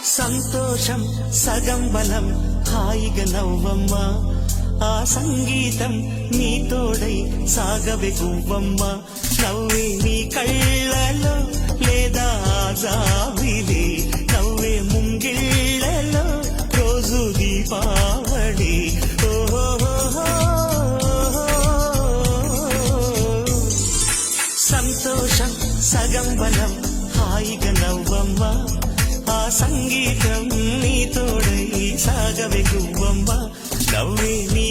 సంతోషం సగం బలం హాయిగా నవ్వమ్మ ఆ సంగీతం నీ తోడై సాగవే గువ్వమ్మ నవ్వే నీ కళ్ళలో లేదా జాబిలి నవ్వే ముంగిళ్ళలో రోజు దీపావళి సంతోషం సగం బలం హాయిగా నవ్వమ్మ ఆ సంగీతం నీ తోడై సాగవే గువ్వమ్మ నవ్వే నీ